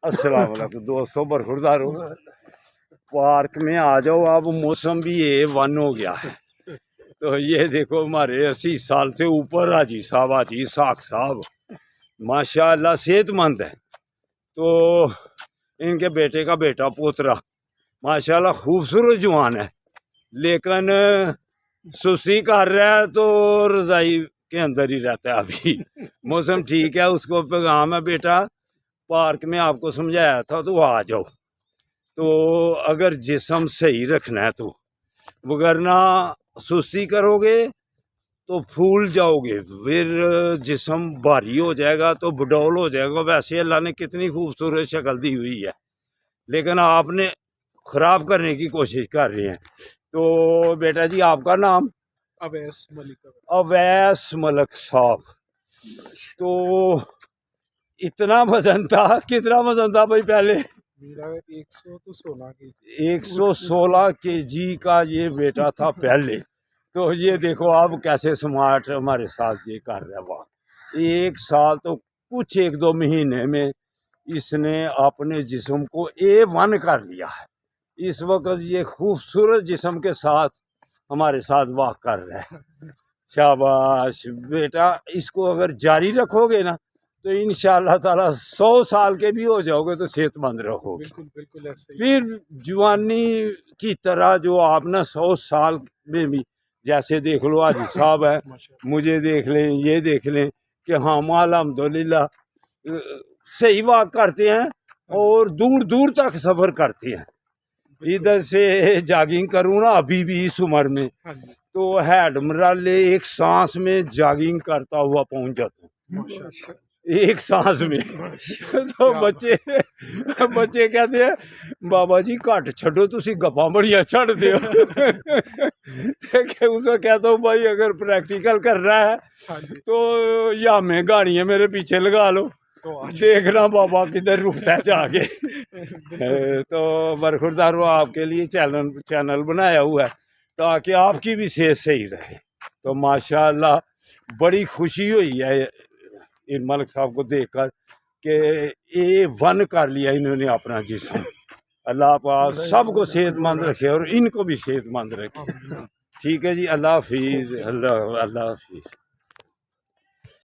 अस्सलाम वालेकुम दोस्तों, बरखुरदार हो पार्क में आ जाओ। अब मौसम भी A1 हो गया है। तो ये देखो हमारे 80 साल से ऊपर हाजी साख साहब माशाल्लाह सेहतमंद है। तो इनके बेटे का बेटा पोतरा माशाल्लाह खूबसूरत जवान है, लेकिन सुस्ती कर रहा है तो रजाई के अंदर ही रहता है। अभी मौसम ठीक है, उसको पैगाम है बेटा पार्क में आपको समझाया था तो आ जाओ। तो अगर जिस्म सही रखना है तो, वगरना सुस्ती करोगे तो फूल जाओगे, फिर जिस्म भारी हो जाएगा तो बडौल हो जाएगा। वैसे अल्लाह ने कितनी खूबसूरत शक्ल दी हुई है, लेकिन आपने ख़राब करने की कोशिश कर रहे हैं। तो बेटा जी आपका नाम? अवैस मलिक। अवैस मलिक साहब। तो इतना वजन था, कितना वजन था भाई पहले? मेरा 116 के 116 kg का ये बेटा था पहले। तो ये देखो आप कैसे स्मार्ट हमारे साथ ये कर रहा है। वाह, 1 साल तो कुछ 1-2 महीने में इसने अपने जिस्म को A1 कर लिया है। इस वक्त ये खूबसूरत जिस्म के साथ हमारे साथ वाक कर रहा है। शाबाश बेटा, इसको अगर जारी रखोगे ना तो इंशाअल्लाह ताला 100 साल के भी हो जाओगे तो सेहतमंद रहोगे। बिल्कुल बिल्कुल ऐसे ही। फिर जवानी की तरह जो आप ना 100 साल में भी, जैसे देख लो हाजी साहब है, मुझे देख लें, ये देख लें कि हाँ अल्हम्दुलिल्लाह सही वाक करते हैं और दूर दूर तक सफ़र करते हैं। इधर से जॉगिंग करूँ ना अभी भी इस उम्र में, तो हेड मराले एक सांस में जॉगिंग करता हुआ पहुंच जाता हूँ, एक सांस में। तो बच्चे कहते हैं बाबा जी घट छो, तुसी गप्पा बड़िया छड़ते हो। उसको कहता हूँ भाई अगर प्रैक्टिकल कर रहा है तो या में गाड़ियाँ मेरे पीछे लगा लो, देखना बाबा किधर रुकता है जाके। तो बरखुरदार आपके लिए चैनल बनाया हुआ है ताकि आपकी भी सेहत सही रहे। तो माशाअल्लाह बड़ी खुशी हुई है इन मलिक साहब को देखकर कि A1 कर लिया इन्होंने अपना जिस्म। अल्लाह पाक सबको सेहतमंद रखे और इनको भी सेहतमंद रखे। ठीक है जी, अल्लाह हाफिज़। अल्लाह हाफिज़।